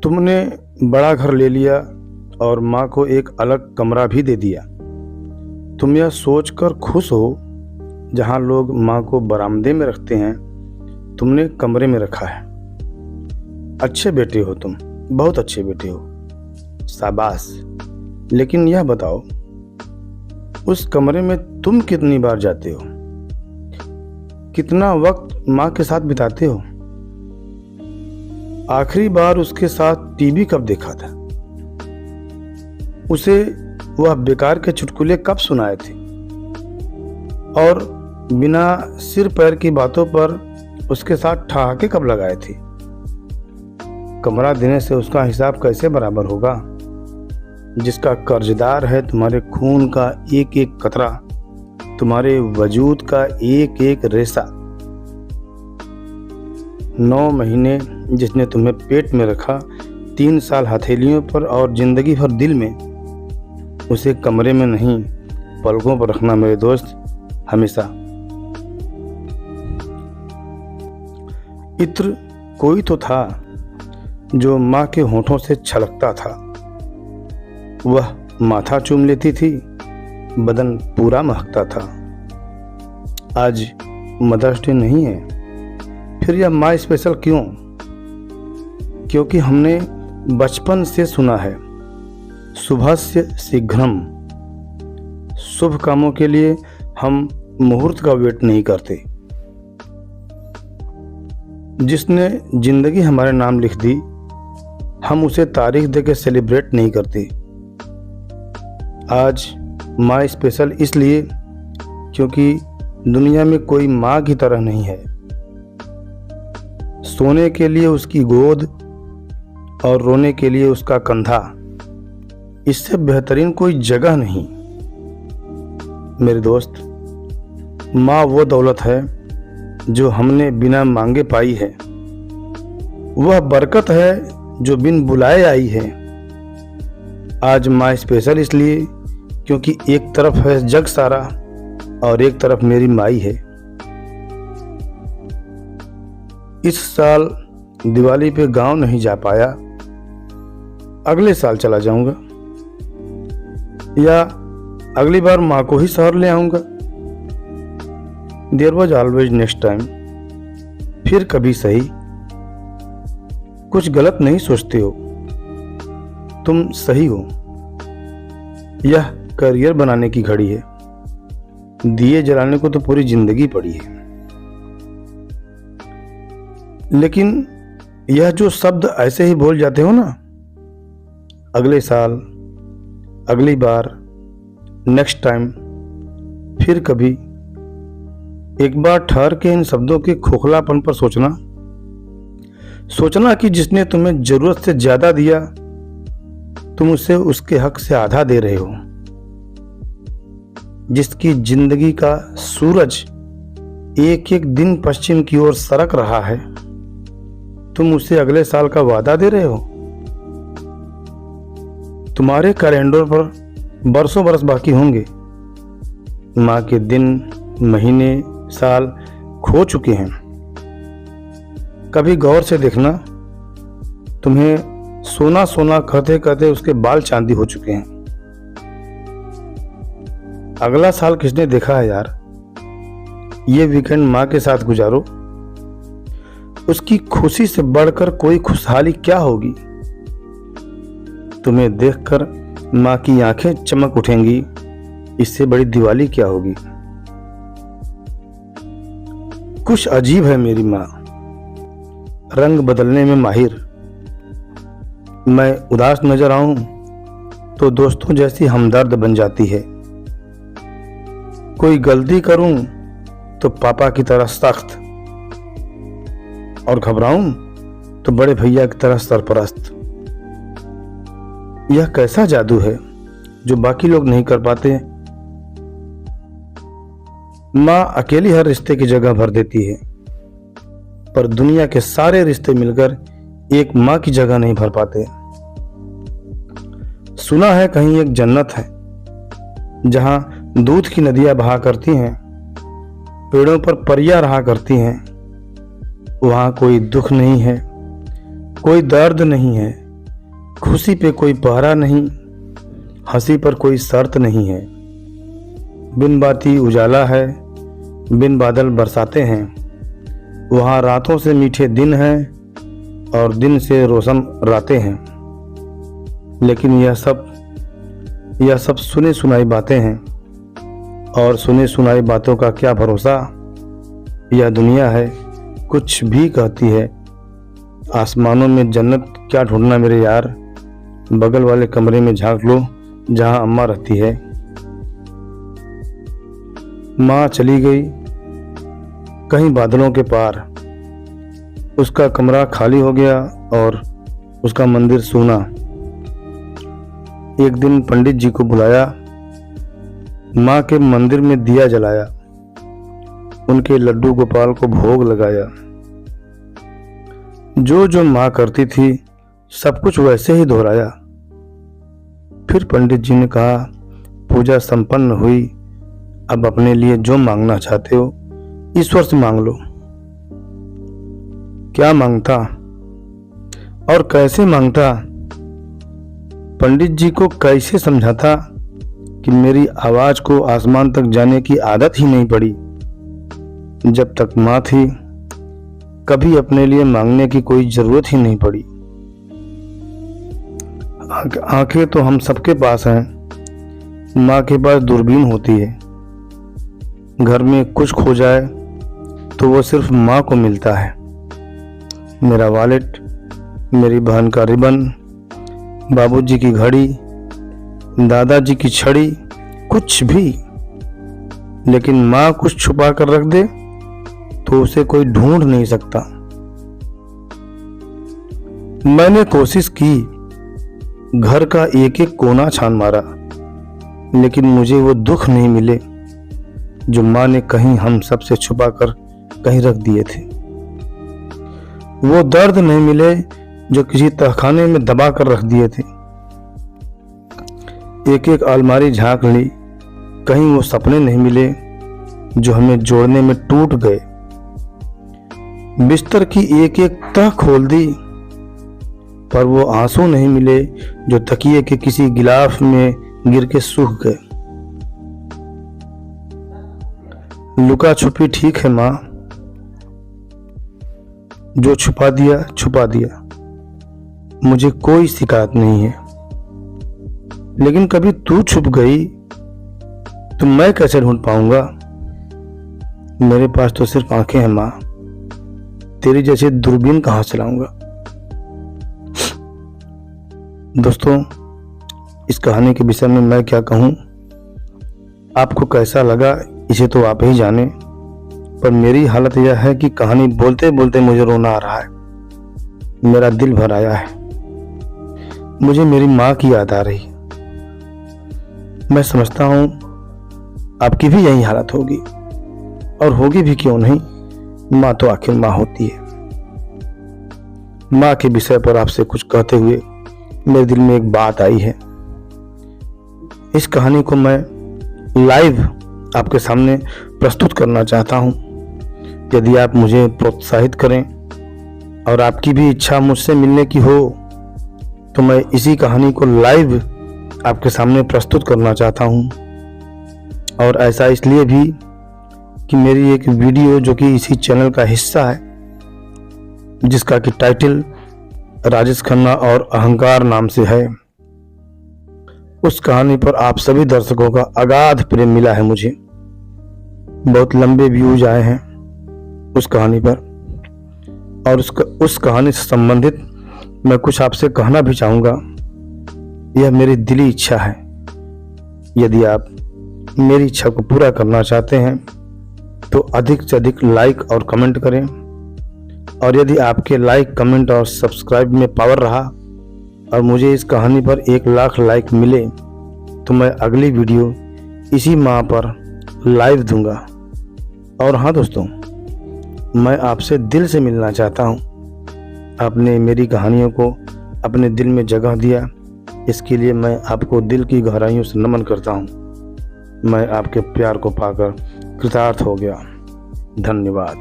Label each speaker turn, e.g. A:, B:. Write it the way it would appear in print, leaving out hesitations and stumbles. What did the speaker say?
A: तुमने बड़ा घर ले लिया और माँ को एक अलग कमरा भी दे दिया। तुम यह सोचकर खुश हो, जहाँ लोग माँ को बरामदे में रखते हैं, तुमने कमरे में रखा है। अच्छे बेटे हो तुम, बहुत अच्छे बेटे हो, शाबाश। लेकिन यह बताओ, उस कमरे में तुम कितनी बार जाते हो? कितना वक्त माँ के साथ बिताते हो? आखिरी बार उसके साथ टीवी कब देखा था? उसे वह बेकार के चुटकुले कब सुनाए थे? और बिना सिर पैर की बातों पर उसके साथ ठहाके कब लगाए थे? कमरा देने से उसका हिसाब कैसे बराबर होगा, जिसका कर्जदार है तुम्हारे खून का एक एक कतरा, तुम्हारे वजूद का एक एक रेसा। 9 महीने जिसने तुम्हें पेट में रखा, 3 साल हथेलियों पर और जिंदगी भर दिल में। उसे कमरे में नहीं, पलकों पर रखना मेरे दोस्त, हमेशा। इत्र कोई तो था जो माँ के होठों से छलकता था। वह माथा चूम लेती थी, बदन पूरा महकता था। आज मदर्स डे नहीं है, फिर यह माँ स्पेशल क्यों? क्योंकि हमने बचपन से सुना है, शुभस्य शीघ्रम। शुभ कामों के लिए हम मुहूर्त का वेट नहीं करते। जिसने जिंदगी हमारे नाम लिख दी, हम उसे तारीख देके सेलिब्रेट नहीं करते। आज माँ स्पेशल इसलिए क्योंकि दुनिया में कोई माँ की तरह नहीं है। सोने के लिए उसकी गोद और रोने के लिए उसका कंधा, इससे बेहतरीन कोई जगह नहीं। मेरे दोस्त, माँ वो दौलत है जो हमने बिना मांगे पाई है। वह बरकत है जो बिन बुलाए आई है। आज माँ स्पेशल इसलिए क्योंकि एक तरफ है जग सारा और एक तरफ मेरी माई है। इस साल दिवाली पे गांव नहीं जा पाया, अगले साल चला जाऊंगा, या अगली बार माँ को ही शहर ले आऊंगा। There was always next time. फिर कभी सही। कुछ गलत नहीं सोचते हो, तुम सही हो। यह करियर बनाने की घड़ी है, दिए जलाने को तो पूरी जिंदगी पड़ी है। लेकिन यह जो शब्द ऐसे ही बोल जाते हो ना, अगले साल, अगली बार, नेक्स्ट टाइम, फिर कभी, एक बार ठहर के इन शब्दों के खोखलापन पर सोचना कि जिसने तुम्हें जरूरत से ज्यादा दिया, तुम उसे उसके हक से आधा दे रहे हो। जिसकी जिंदगी का सूरज एक एक दिन पश्चिम की ओर सरक रहा है, तुम उसे अगले साल का वादा दे रहे हो। तुम्हारे कैलेंडर पर बरसों बरस बाकी होंगे। माँ के दिन, महीने, साल खो चुके हैं। कभी गौर से देखना, तुम्हें सोना सोना कहते कहते उसके बाल चांदी हो चुके हैं। अगला साल किसने देखा है यार? ये वीकेंड माँ के साथ गुजारो। उसकी खुशी से बढ़कर कोई खुशहाली क्या होगी? तुम्हें देखकर माँ की आंखें चमक उठेंगी, इससे बड़ी दिवाली क्या होगी? कुछ अजीब है मेरी माँ, रंग बदलने में माहिर। मैं उदास नजर आऊं तो दोस्तों जैसी हमदर्द बन जाती है। कोई गलती करूं तो पापा की तरह सख्त, और घबराऊं तो बड़े भैया की तरह सरपरस्त। यह कैसा जादू है जो बाकी लोग नहीं कर पाते? माँ अकेली हर रिश्ते की जगह भर देती है, पर दुनिया के सारे रिश्ते मिलकर एक माँ की जगह नहीं भर पाते। सुना है कहीं एक जन्नत है जहां दूध की नदियां बहा करती हैं, पेड़ों पर परियां रहा करती हैं। वहां कोई दुख नहीं है, कोई दर्द नहीं है, खुशी पे कोई पहरा नहीं, हंसी पर कोई शर्त नहीं है। बिन बाती उजाला है, बिन बादल बरसाते हैं। वहाँ रातों से मीठे दिन हैं और दिन से रोशन रातें हैं। लेकिन यह सब सुनी सुनाई बातें हैं, और सुनी सुनाई बातों का क्या भरोसा। यह दुनिया है, कुछ भी कहती है। आसमानों में जन्नत क्या ढूंढना मेरे यार, बगल वाले कमरे में झांक लो जहां अम्मा रहती है। माँ चली गई कहीं बादलों के पार, उसका कमरा खाली हो गया और उसका मंदिर सूना। एक दिन पंडित जी को बुलाया, माँ के मंदिर में दिया जलाया, उनके लड्डू गोपाल को भोग लगाया। जो माँ करती थी सब कुछ वैसे ही दोहराया। फिर पंडित जी ने कहा, पूजा संपन्न हुई, अब अपने लिए जो मांगना चाहते हो ईश्वर से मांग लो। क्या मांगता और कैसे मांगता, पंडित जी को कैसे समझाता कि मेरी आवाज को आसमान तक जाने की आदत ही नहीं पड़ी। जब तक माँ थी कभी अपने लिए मांगने की कोई जरूरत ही नहीं पड़ी। आंखें तो हम सबके पास हैं, माँ के पास दूरबीन होती है। घर में कुछ खो जाए तो वो सिर्फ माँ को मिलता है। मेरा वॉलेट, मेरी बहन का रिबन, बाबूजी की घड़ी, दादाजी की छड़ी, कुछ भी। लेकिन माँ कुछ छुपा कर रख दे तो उसे कोई ढूंढ नहीं सकता। मैंने कोशिश की, घर का एक एक कोना छान मारा, लेकिन मुझे वो दुख नहीं मिले जो माँ ने कहीं हम सबसे छुपा कर कहीं रख दिए थे। वो दर्द नहीं मिले जो किसी तहखाने में दबा कर रख दिए थे। एक एक अलमारी झांक ली, कहीं वो सपने नहीं मिले जो हमें जोड़ने में टूट गए। बिस्तर की एक एक तह खोल दी, पर वो आंसू नहीं मिले जो तकिए के किसी गिलाफ में गिर के सूख गए। लुका छुपी ठीक है माँ, जो छुपा दिया छुपा दिया, मुझे कोई शिकायत नहीं है। लेकिन कभी तू छुप गई तो मैं कैसे ढूंढ पाऊंगा। मेरे पास तो सिर्फ आंखें हैं माँ, तेरी जैसी दूरबीन कहां से लाऊंगा। दोस्तों, इस कहानी के विषय में मैं क्या कहूं, आपको कैसा लगा इसे तो आप ही जाने। पर मेरी हालत यह है कि कहानी बोलते बोलते मुझे रोना आ रहा है, मेरा दिल भर आया है। मुझे मेरी माँ की याद आ रही। मैं समझता हूं आपकी भी यही हालत होगी, और होगी भी क्यों नहीं, माँ तो आखिर माँ होती है। माँ के विषय पर आपसे कुछ कहते हुए मेरे दिल में एक बात आई है। इस कहानी को मैं लाइव आपके सामने प्रस्तुत करना चाहता हूं। यदि आप मुझे प्रोत्साहित करें और आपकी भी इच्छा मुझसे मिलने की हो तो मैं इसी कहानी को लाइव आपके सामने प्रस्तुत करना चाहता हूं। और ऐसा इसलिए भी कि मेरी एक वीडियो जो कि इसी चैनल का हिस्सा है, जिसका कि टाइटल राजेश खन्ना और अहंकार नाम से है, उस कहानी पर आप सभी दर्शकों का अगाध प्रेम मिला है। मुझे बहुत लंबे व्यूज आए हैं उस कहानी पर, और उस कहानी से संबंधित मैं कुछ आपसे कहना भी चाहूँगा। यह मेरी दिली इच्छा है। यदि आप मेरी इच्छा को पूरा करना चाहते हैं तो अधिक से अधिक लाइक और कमेंट करें। और यदि आपके लाइक, कमेंट और सब्सक्राइब में पावर रहा और मुझे इस कहानी पर 1 लाख लाइक मिले तो मैं अगली वीडियो इसी माह पर लाइव दूंगा। और हाँ दोस्तों, मैं आपसे दिल से मिलना चाहता हूँ। आपने मेरी कहानियों को अपने दिल में जगह दिया, इसके लिए मैं आपको दिल की गहराइयों से नमन करता हूँ। मैं आपके प्यार को पाकर कृतार्थ हो गया। धन्यवाद।